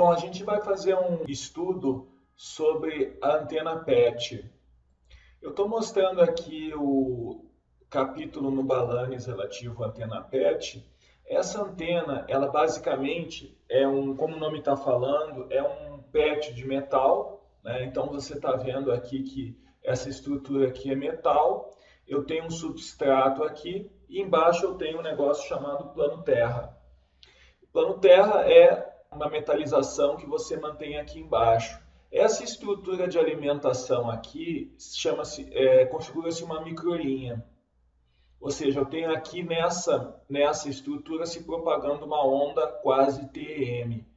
Bom, a gente vai fazer um estudo sobre a antena PET. Eu estou mostrando aqui o capítulo no Balanes relativo à antena PET. Essa antena, ela basicamente como o nome está falando, é um PET de metal, né? Então você está vendo aqui que essa estrutura aqui é metal. Eu tenho um substrato aqui e embaixo eu tenho um negócio chamado plano terra. Plano terra é uma metalização que você mantém aqui embaixo. Essa estrutura de alimentação aqui configura-se uma microlinha. Ou seja, eu tenho aqui nessa estrutura se propagando uma onda quase TEM.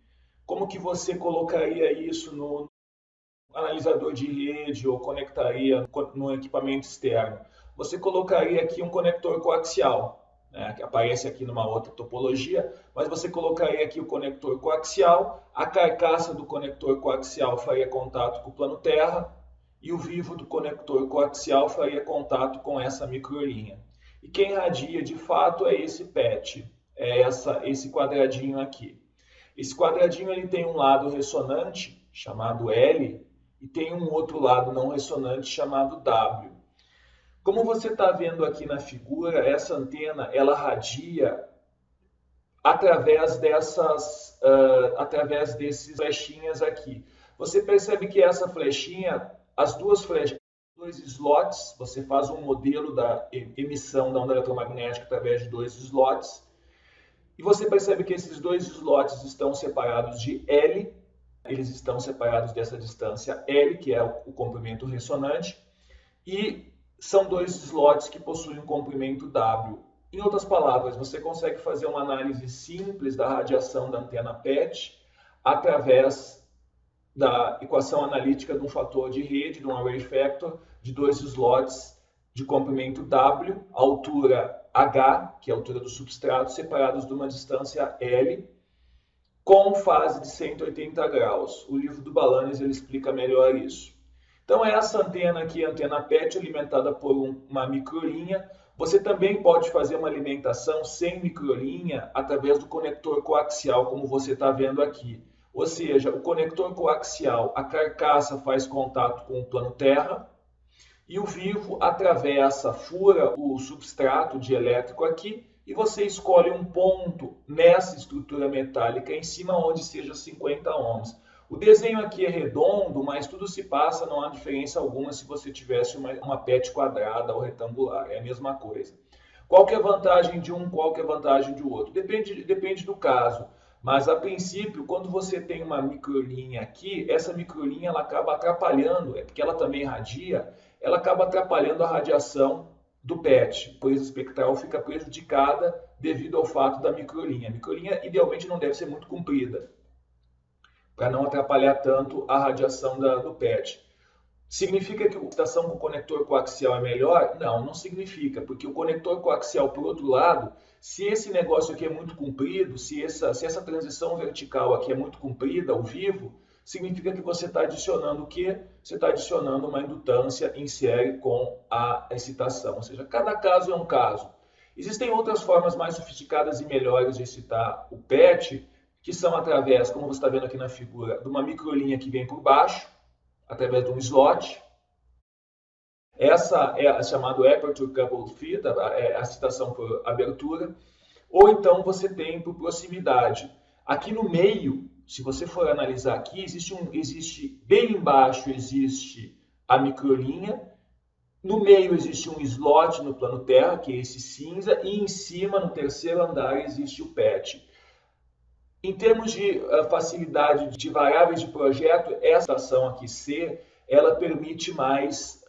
Como que você colocaria isso no analisador de rede ou conectaria no equipamento externo? Você colocaria aqui um conector coaxial, né, que aparece aqui numa outra topologia, mas você colocaria aqui o conector coaxial, a carcaça do conector coaxial faria contato com o plano terra e o vivo do conector coaxial faria contato com essa microlinha. E quem radia de fato é esse PET, esse quadradinho aqui. Esse quadradinho ele tem um lado ressonante, chamado L, e tem um outro lado não ressonante, chamado W. Como você está vendo aqui na figura, essa antena ela radia através desses flechinhas aqui. Você percebe que essa flechinha, as duas flechas, dois slots, você faz um modelo da emissão da onda eletromagnética através de dois slots, e você percebe que esses dois slots estão separados de L, eles estão separados dessa distância L, que é o comprimento ressonante, e são dois slots que possuem um comprimento W. Em outras palavras, você consegue fazer uma análise simples da radiação da antena PET através da equação analítica de um fator de rede, de um array factor, de dois slots de comprimento W, altura H, que é a altura do substrato, separados de uma distância L, com fase de 180 graus. O livro do Balanes ele explica melhor isso. Então, essa antena aqui, a antena PET, alimentada por uma microlinha. Você também pode fazer uma alimentação sem microlinha através do conector coaxial, como você está vendo aqui. Ou seja, o conector coaxial, a carcaça faz contato com o plano terra e o vivo atravessa, fura o substrato dielétrico aqui e você escolhe um ponto nessa estrutura metálica em cima onde seja 50 ohms. O desenho aqui é redondo, mas tudo se passa, não há diferença alguma se você tivesse uma PET quadrada ou retangular, é a mesma coisa. Qual que é a vantagem de um, qual que é a vantagem do outro? Depende do caso, mas a princípio, quando você tem uma microlinha aqui, essa microlinha ela acaba atrapalhando, porque ela também irradia, ela acaba atrapalhando a radiação do PET. A coisa espectral fica prejudicada devido ao fato da microlinha. A microlinha idealmente não deve ser muito comprida, para não atrapalhar tanto a radiação do PET. Significa que a excitação com o conector coaxial é melhor? Não, não significa, porque o conector coaxial, por outro lado, se esse negócio aqui é muito comprido, se essa transição vertical aqui é muito comprida, ao vivo, significa que você está adicionando o quê? Você está adicionando uma indutância em série com a excitação, ou seja, cada caso é um caso. Existem outras formas mais sofisticadas e melhores de excitar o PET, que são através, como você está vendo aqui na figura, de uma microlinha que vem por baixo, através de um slot. Essa é a chamada Aperture Coupled Fit, a excitação por abertura. Ou então você tem por proximidade. Aqui no meio, se você for analisar aqui, existe bem embaixo existe a microlinha, no meio existe um slot no plano terra, que é esse cinza, e em cima, no terceiro andar, existe o PET. Em termos de facilidade de variáveis de projeto, essa estação aqui C, ela permite mais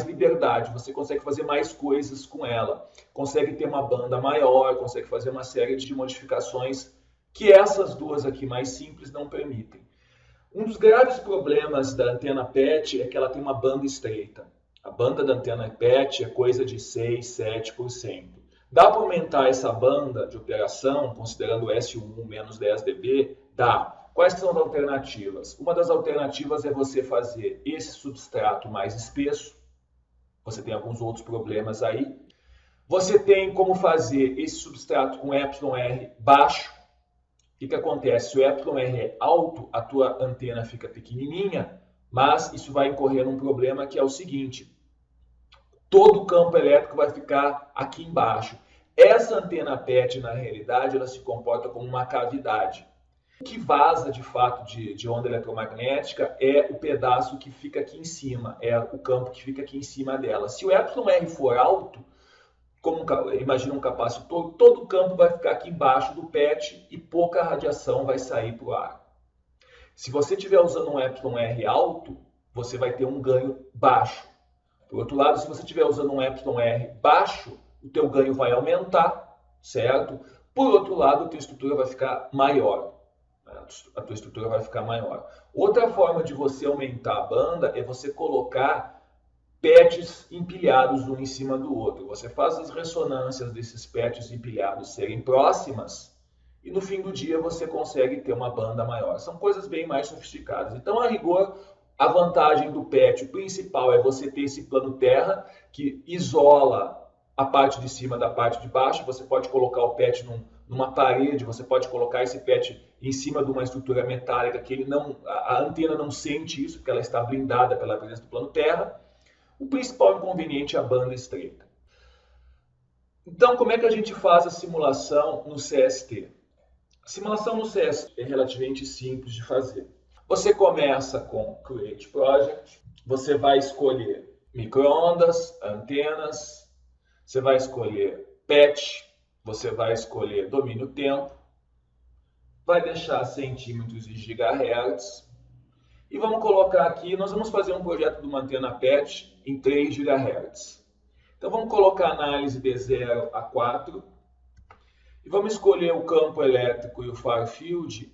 liberdade, você consegue fazer mais coisas com ela, consegue ter uma banda maior, consegue fazer uma série de modificações que essas duas aqui mais simples não permitem. Um dos graves problemas da antena PET é que ela tem uma banda estreita. A banda da antena PET é coisa de 6, 7%. Dá para aumentar essa banda de operação, considerando o S1 menos 10 dB? Dá. Quais são as alternativas? Uma das alternativas é você fazer esse substrato mais espesso. Você tem alguns outros problemas aí. Você tem como fazer esse substrato com εr baixo. que acontece? Se o εr é alto, a tua antena fica pequenininha, mas isso vai incorrer num problema que é o seguinte: todo o campo elétrico vai ficar aqui embaixo. Essa antena PET, na realidade, ela se comporta como uma cavidade. O que vaza, de fato, de onda eletromagnética é o pedaço que fica aqui em cima, é o campo que fica aqui em cima dela. Se o εr for alto, imagina um capacitor, todo o campo vai ficar aqui embaixo do PET e pouca radiação vai sair para o ar. Se você estiver usando um εr alto, você vai ter um ganho baixo. Por outro lado, se você estiver usando um εr baixo, o teu ganho vai aumentar, certo? Por outro lado, a tua estrutura vai ficar maior. A tua estrutura vai ficar maior. Outra forma de você aumentar a banda é você colocar PETs empilhados um em cima do outro. Você faz as ressonâncias desses PETs empilhados serem próximas e no fim do dia você consegue ter uma banda maior. São coisas bem mais sofisticadas. Então, a rigor, a vantagem do PET, o principal, é você ter esse plano terra que isola a parte de cima da parte de baixo. Você pode colocar o PET numa parede, você pode colocar esse PET em cima de uma estrutura metálica que a antena não sente isso, porque ela está blindada pela presença do plano terra. O principal inconveniente é a banda estreita. Então, como é que a gente faz a simulação no CST? A simulação no CST é relativamente simples de fazer. Você começa com Create Project, você vai escolher microondas, antenas, você vai escolher PET, você vai escolher domínio tempo, vai deixar centímetros e gigahertz, e vamos colocar aqui, nós vamos fazer um projeto de uma antena PET em 3 GHz. Então vamos colocar análise de 0 a 4 e vamos escolher o campo elétrico e o far field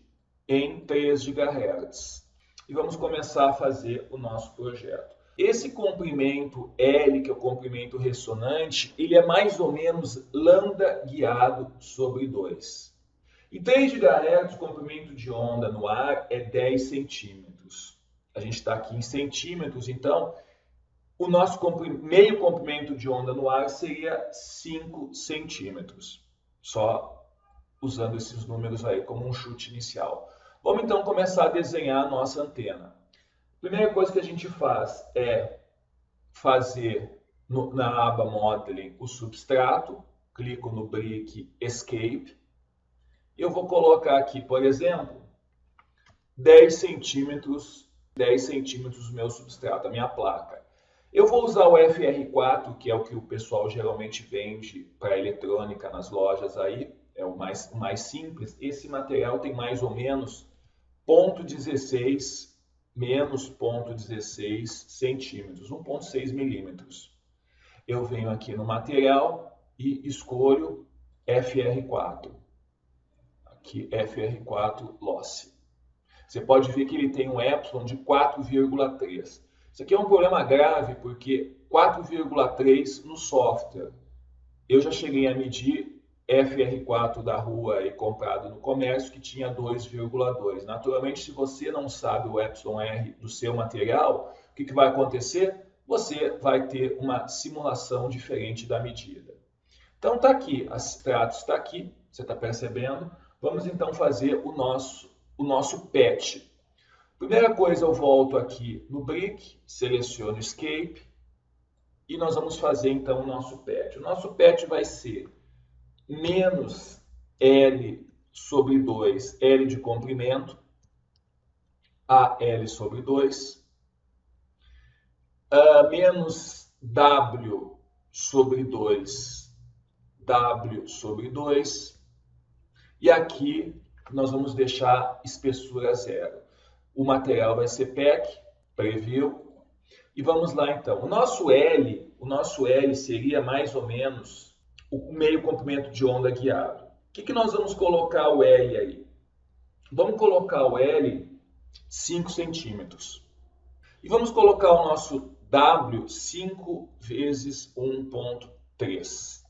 em 3 GHz. E vamos começar a fazer o nosso projeto. Esse comprimento L, que é o comprimento ressonante, ele é mais ou menos lambda guiado sobre 2. Em 3 GHz, o comprimento de onda no ar é 10 centímetros. A gente está aqui em centímetros, então o nosso meio comprimento de onda no ar seria 5 centímetros. Só usando esses números aí como um chute inicial. Vamos então começar a desenhar a nossa antena. A primeira coisa que a gente faz é fazer na aba Modeling o substrato. Clico no Brick Escape. Eu vou colocar aqui, por exemplo, 10 centímetros o meu substrato, a minha placa. Eu vou usar o FR4, que é o que o pessoal geralmente vende para eletrônica nas lojas aí, é o mais simples. Esse material tem mais ou menos 0,16 menos 0,16 centímetros, 1,6 milímetros. Eu venho aqui no material e escolho FR4. Aqui, FR4 Loss. Você pode ver que ele tem um epsilon de 4,3. Isso aqui é um problema grave porque 4,3 no software. Eu já cheguei a medir FR4 da rua e comprado no comércio que tinha 2,2. Naturalmente, se você não sabe o epsilon R do seu material, o que vai acontecer? Você vai ter uma simulação diferente da medida. Então está aqui, o substrato está aqui, você está percebendo? Vamos então fazer o nosso PET. Primeira coisa, eu volto aqui no Brick, seleciono Escape e nós vamos fazer então o nosso PET. O nosso PET vai ser menos L sobre 2, L de comprimento, AL sobre 2, menos W sobre 2, W sobre 2, e aqui nós vamos deixar espessura 0. O material vai ser PEC, Preview, e vamos lá então. O nosso L seria mais ou menos o meio comprimento de onda guiado. O que nós vamos colocar o L aí? Vamos colocar o L 5 centímetros. E vamos colocar o nosso W 5 vezes 1,3.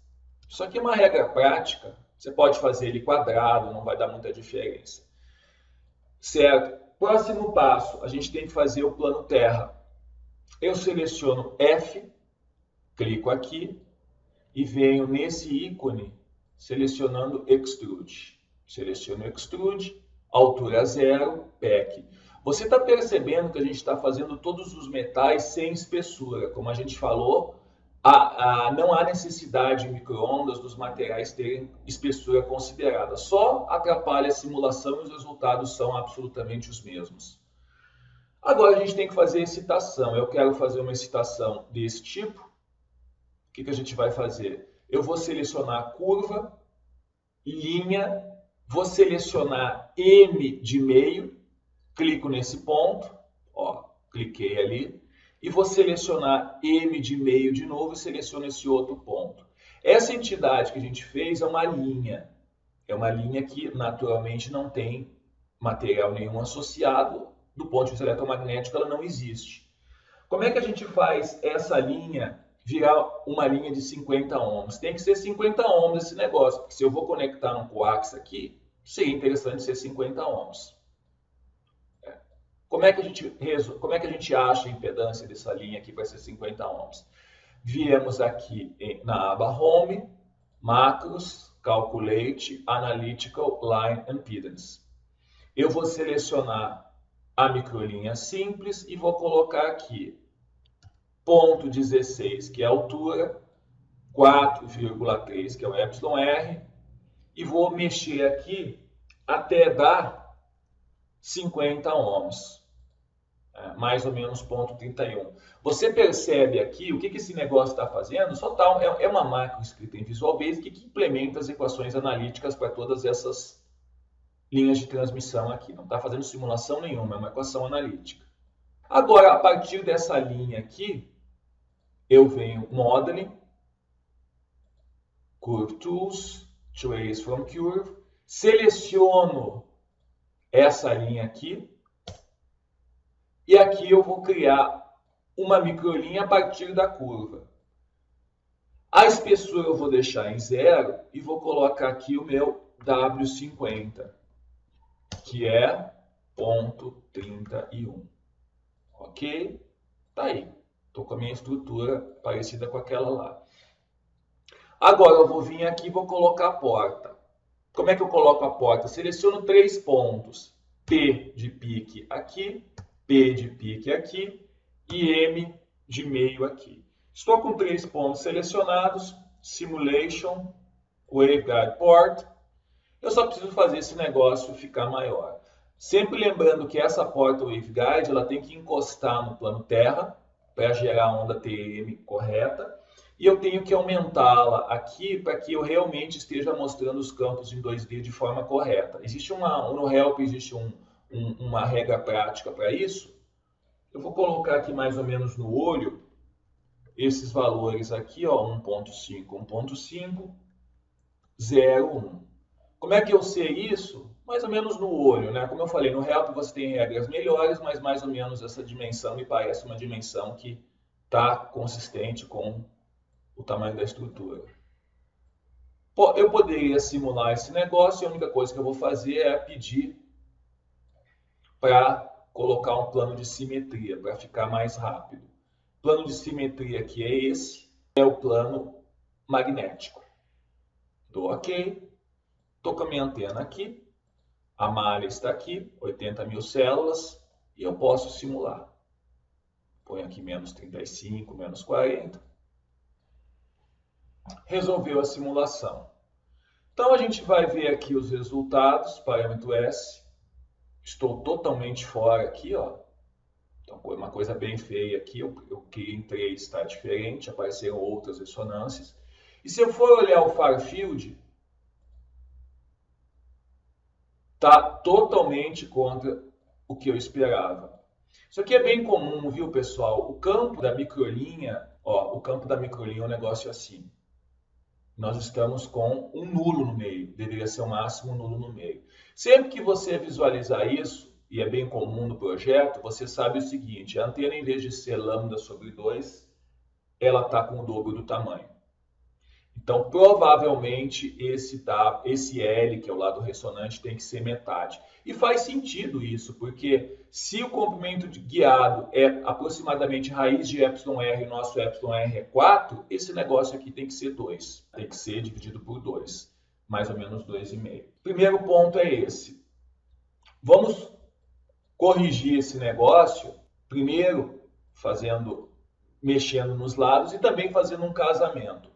Isso aqui é uma regra prática. Você pode fazer ele quadrado, não vai dar muita diferença. Certo? Próximo passo, a gente tem que fazer o plano terra. Eu seleciono F, clico aqui e venho nesse ícone selecionando Extrude. Seleciono Extrude, altura 0, PEC. Você está percebendo que a gente está fazendo todos os metais sem espessura. Como a gente falou, não há necessidade em micro-ondas dos materiais terem espessura considerada. Só atrapalha a simulação e os resultados são absolutamente os mesmos. Agora a gente tem que fazer excitação. Eu quero fazer uma excitação desse tipo. O que a gente vai fazer? Eu vou selecionar a curva, linha, vou selecionar M de meio, clico nesse ponto, ó, cliquei ali, e vou selecionar M de meio de novo e seleciono esse outro ponto. Essa entidade que a gente fez é uma linha que naturalmente não tem material nenhum associado, do ponto de vista eletromagnético ela não existe. Como é que a gente faz essa linha virar uma linha de 50 ohms? Tem que ser 50 ohms esse negócio, porque se eu vou conectar um coax aqui, seria interessante ser 50 ohms. Como é que a gente acha a impedância dessa linha aqui para ser 50 ohms? Viemos aqui na aba Home, Macros, Calculate, Analytical Line Impedance. Eu vou selecionar a microlinha simples e vou colocar aqui ponto 16, que é a altura, 4,3, que é o εr, e vou mexer aqui até dar 50 ohms. Mais ou menos 0,31. Você percebe aqui o que esse negócio está fazendo? É uma macro escrita em Visual Basic que implementa as equações analíticas para todas essas linhas de transmissão aqui. Não está fazendo simulação nenhuma, é uma equação analítica. Agora, a partir dessa linha aqui, eu venho Modeling, Curve Tools, Trace from Curve, seleciono essa linha aqui, e aqui eu vou criar uma microlinha a partir da curva. A espessura eu vou deixar em 0 e vou colocar aqui o meu W50, que é 0,31. Ok? Tá aí. Estou com a minha estrutura parecida com aquela lá. Agora eu vou vir aqui e vou colocar a porta. Como é que eu coloco a porta? Seleciono 3 pontos. P de pique aqui, P de pique aqui e M de meio aqui. Estou com 3 pontos selecionados, Simulation, Waveguide Port. Eu só preciso fazer esse negócio ficar maior. Sempre lembrando que essa porta Waveguide ela tem que encostar no plano terra para gerar a onda TM correta. E eu tenho que aumentá-la aqui para que eu realmente esteja mostrando os campos em 2D de forma correta. No Help existe uma regra prática para isso. Eu vou colocar aqui mais ou menos no olho esses valores aqui, ó, 1.5, 1.5, 0, 1. Como é que eu sei isso? Mais ou menos no olho, né? Como eu falei, no Help você tem regras melhores, mas mais ou menos essa dimensão me parece uma dimensão que está consistente com o tamanho da estrutura. Eu poderia simular esse negócio e a única coisa que eu vou fazer é pedir para colocar um plano de simetria, para ficar mais rápido. O plano de simetria aqui é esse, é o plano magnético. Dou OK. Estou com a minha antena aqui, a malha está aqui, 80 mil células, e eu posso simular. Põe aqui menos 35, menos 40. Resolveu a simulação. Então a gente vai ver aqui os resultados, parâmetro S. Estou totalmente fora aqui, ó. Então uma coisa bem feia aqui, eu criei em 3, está diferente, apareceram outras ressonâncias. E se eu for olhar o far field, está totalmente contra o que eu esperava. Isso aqui é bem comum, viu, pessoal? O campo da microlinha, ó, o campo da microlinha é um negócio assim. Nós estamos com um nulo no meio, deveria ser o máximo nulo no meio. Sempre que você visualizar isso, e é bem comum no projeto, você sabe o seguinte, a antena em vez de ser lambda sobre 2, ela está com o dobro do tamanho. Então, provavelmente, esse L, que é o lado ressonante, tem que ser metade. E faz sentido isso, porque se o comprimento guiado é aproximadamente raiz de εr e o nosso εr é 4, esse negócio aqui tem que ser 2. Tem que ser dividido por 2. mais ou menos 2,5. Primeiro ponto é esse. Vamos corrigir esse negócio, primeiro mexendo nos lados e também fazendo um casamento.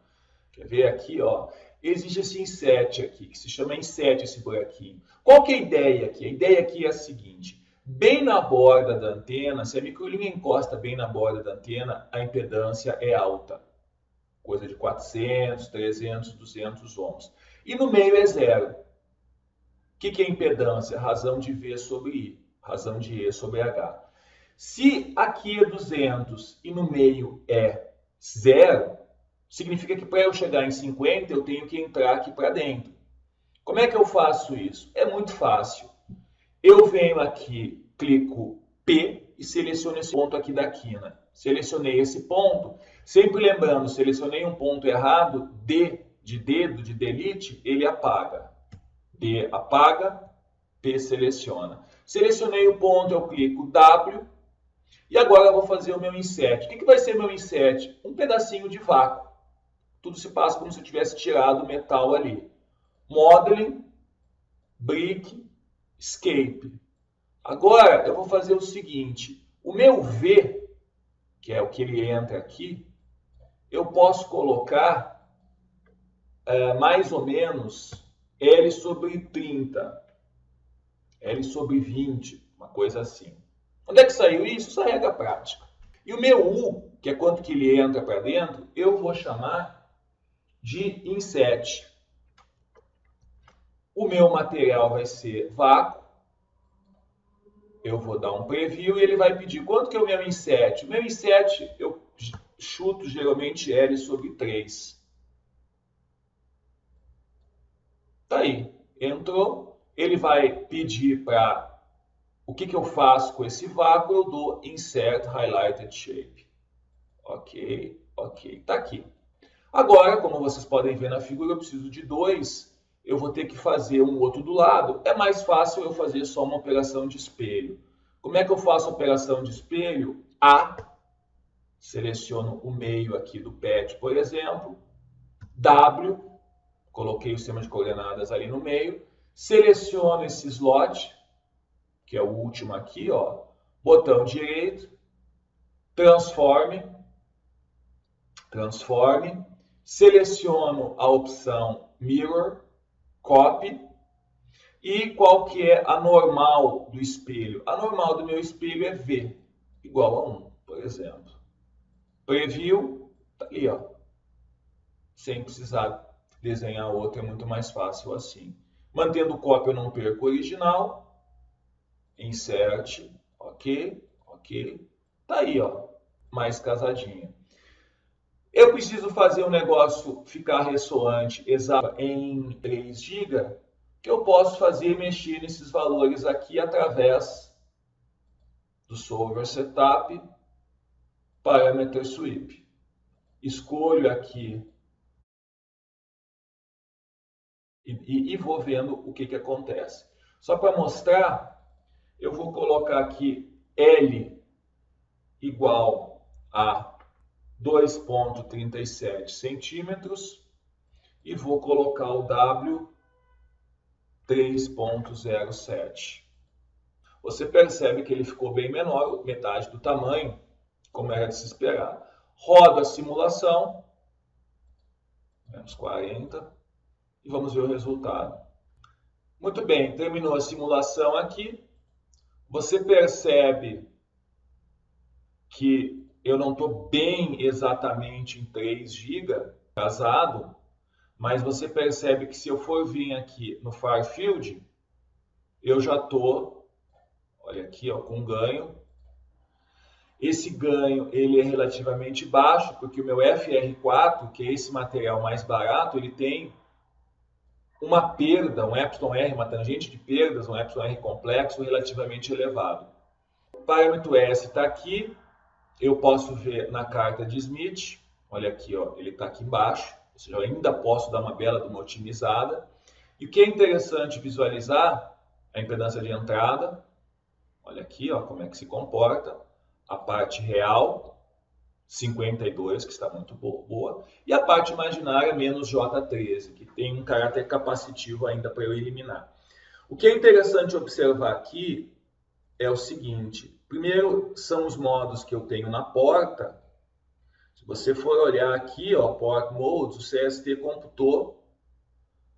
Quer ver aqui, ó? Existe esse inset aqui, que se chama inset esse buraquinho. Qual que é a ideia aqui? A ideia aqui é a seguinte: bem na borda da antena, se a microlinha encosta bem na borda da antena, a impedância é alta. Coisa de 400, 300, 200 ohms. E no meio é zero. O que é impedância? Razão de V sobre I, razão de E sobre H. Se aqui é 200 e no meio é zero, significa que para eu chegar em 50 eu tenho que entrar aqui para dentro. Como é que eu faço isso? É muito fácil. Eu venho aqui, clico P e seleciono esse ponto aqui da quina. Selecionei esse ponto, sempre lembrando, selecionei um ponto errado, D de dedo, de delete, ele apaga. D apaga, P seleciona. Selecionei o ponto, eu clico W e agora eu vou fazer o meu inset. O que vai ser meu inset? Um pedacinho de vácuo. Tudo se passa como se eu tivesse tirado o metal ali. Modeling, Brick, Escape. Agora eu vou fazer o seguinte. O meu V, que é o que ele entra aqui, eu posso colocar mais ou menos L sobre 30. L sobre 20, uma coisa assim. Onde é que saiu isso? Isso é regra prática. E o meu U, que é quanto que ele entra para dentro, eu vou chamar de inset. O meu material vai ser vácuo. Eu vou dar um preview e ele vai pedir quanto que é o meu inset. O meu inset eu chuto geralmente L sobre 3. Tá aí. Entrou. Ele vai pedir para o que eu faço com esse vácuo. Eu dou Insert Highlighted Shape. Ok, ok. Tá aqui. Agora, como vocês podem ver na figura, eu preciso de 2. Eu vou ter que fazer um outro do lado. É mais fácil eu fazer só uma operação de espelho. Como é que eu faço a operação de espelho? A, seleciono o meio aqui do PET, por exemplo. W, coloquei o sistema de coordenadas ali no meio. Seleciono esse slot, que é o último aqui, ó. Botão direito. Transforme. Seleciono a opção Mirror. Copy. E qual que é a normal do espelho? A normal do meu espelho é V, igual a 1, por exemplo. Preview, tá ali, ó. Sem precisar desenhar outra, é muito mais fácil assim. Mantendo o copy, eu não perco o original. Insert, ok, ok. Tá aí, ó, mais casadinha. Eu preciso fazer o negócio ficar ressoante exato em 3 GB. Que eu posso fazer mexer nesses valores aqui através do Solver Setup, Parameter Sweep. Escolho aqui e vou vendo o que acontece. Só para mostrar, eu vou colocar aqui L igual a 2,37 centímetros e vou colocar o W 3,07. Você percebe que ele ficou bem menor, metade do tamanho, como era de se esperar. Rodo a simulação, menos 40, e vamos ver o resultado. Muito bem, terminou a simulação aqui. Você percebe que eu não estou bem exatamente em 3 GB casado, mas você percebe que se eu for vir aqui no Far Field, eu já estou, olha aqui, ó, com ganho. Esse ganho ele é relativamente baixo, porque o meu FR4, que é esse material mais barato, ele tem uma perda, um εr, uma tangente de perdas, um εr complexo relativamente elevado. O parâmetro S está aqui, eu posso ver na carta de Smith, olha aqui, ó, ele está aqui embaixo. Ou seja, eu ainda posso dar uma bela de uma otimizada. E o que é interessante visualizar a impedância de entrada. Olha aqui, ó, como é que se comporta. A parte real 52, que está muito boa, e a parte imaginária menos J13, que tem um caráter capacitivo ainda para eu eliminar. O que é interessante observar aqui é o seguinte: primeiro são os modos que eu tenho na porta. Se você for olhar aqui, ó, Port Modes, o CST computou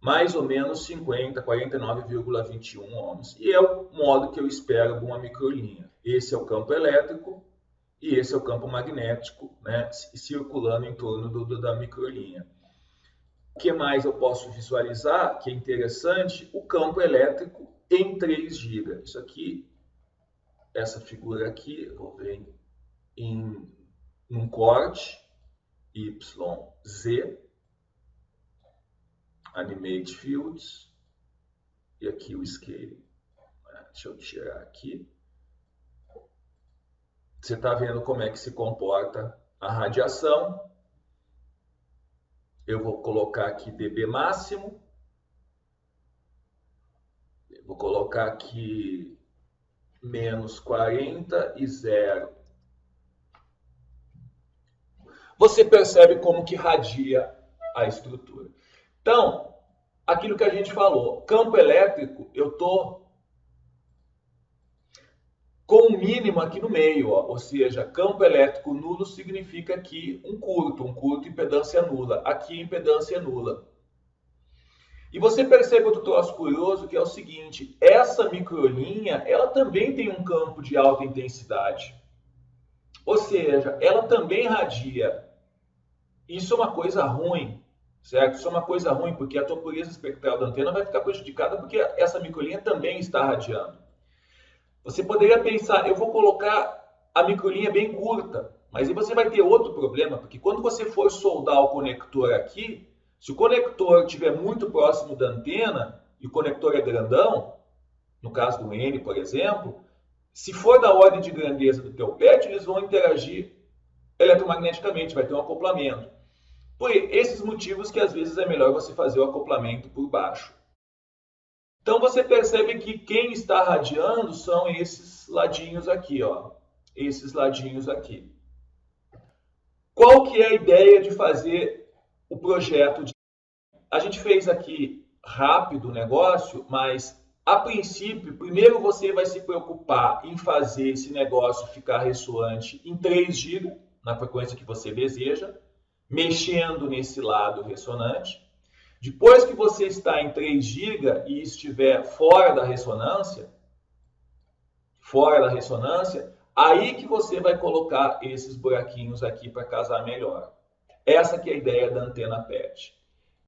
mais ou menos 50, 49,21 ohms. E é o modo que eu espero de uma microlinha. Esse é o campo elétrico e esse é o campo magnético, né, circulando em torno da microlinha. O que mais eu posso visualizar, que é interessante? O campo elétrico em 3 GB. Isso aqui, essa figura aqui, eu vou ver em um corte YZ, Animate Fields, e aqui o Scale. Deixa eu tirar aqui. Você está vendo como é que se comporta a radiação. Eu vou colocar aqui dB máximo. Eu vou colocar aqui menos 40 e 0. Você percebe como que radia a estrutura. Então, aquilo que a gente falou, campo elétrico, eu estou com o mínimo aqui no meio, ó, ou seja, campo elétrico nulo significa aqui um curto, impedância nula. Aqui impedância nula. E você percebe outro troço curioso, que é o seguinte: essa microlinha, ela também tem um campo de alta intensidade. Ou seja, ela também radia. Isso é uma coisa ruim, certo? Isso é uma coisa ruim, porque a tua pureza espectral da antena vai ficar prejudicada porque essa microlinha também está radiando. Você poderia pensar, eu vou colocar a microlinha bem curta, mas aí você vai ter outro problema, porque quando você for soldar o conector aqui, se o conector estiver muito próximo da antena e o conector é grandão, no caso do N, por exemplo, se for da ordem de grandeza do teu PET, eles vão interagir eletromagneticamente, vai ter um acoplamento. Por esses motivos que às vezes é melhor você fazer o acoplamento por baixo. Então você percebe que quem está radiando são esses ladinhos aqui, ó. Esses ladinhos aqui. Qual que é a ideia de fazer o projeto? A gente fez aqui rápido o negócio, mas a princípio, primeiro você vai se preocupar em fazer esse negócio ficar ressoante em 3 GB, na frequência que você deseja, mexendo nesse lado ressonante. Depois que você está em 3 GB e estiver fora da ressonância, aí que você vai colocar esses buraquinhos aqui para casar melhor. Essa que é a ideia da antena PET.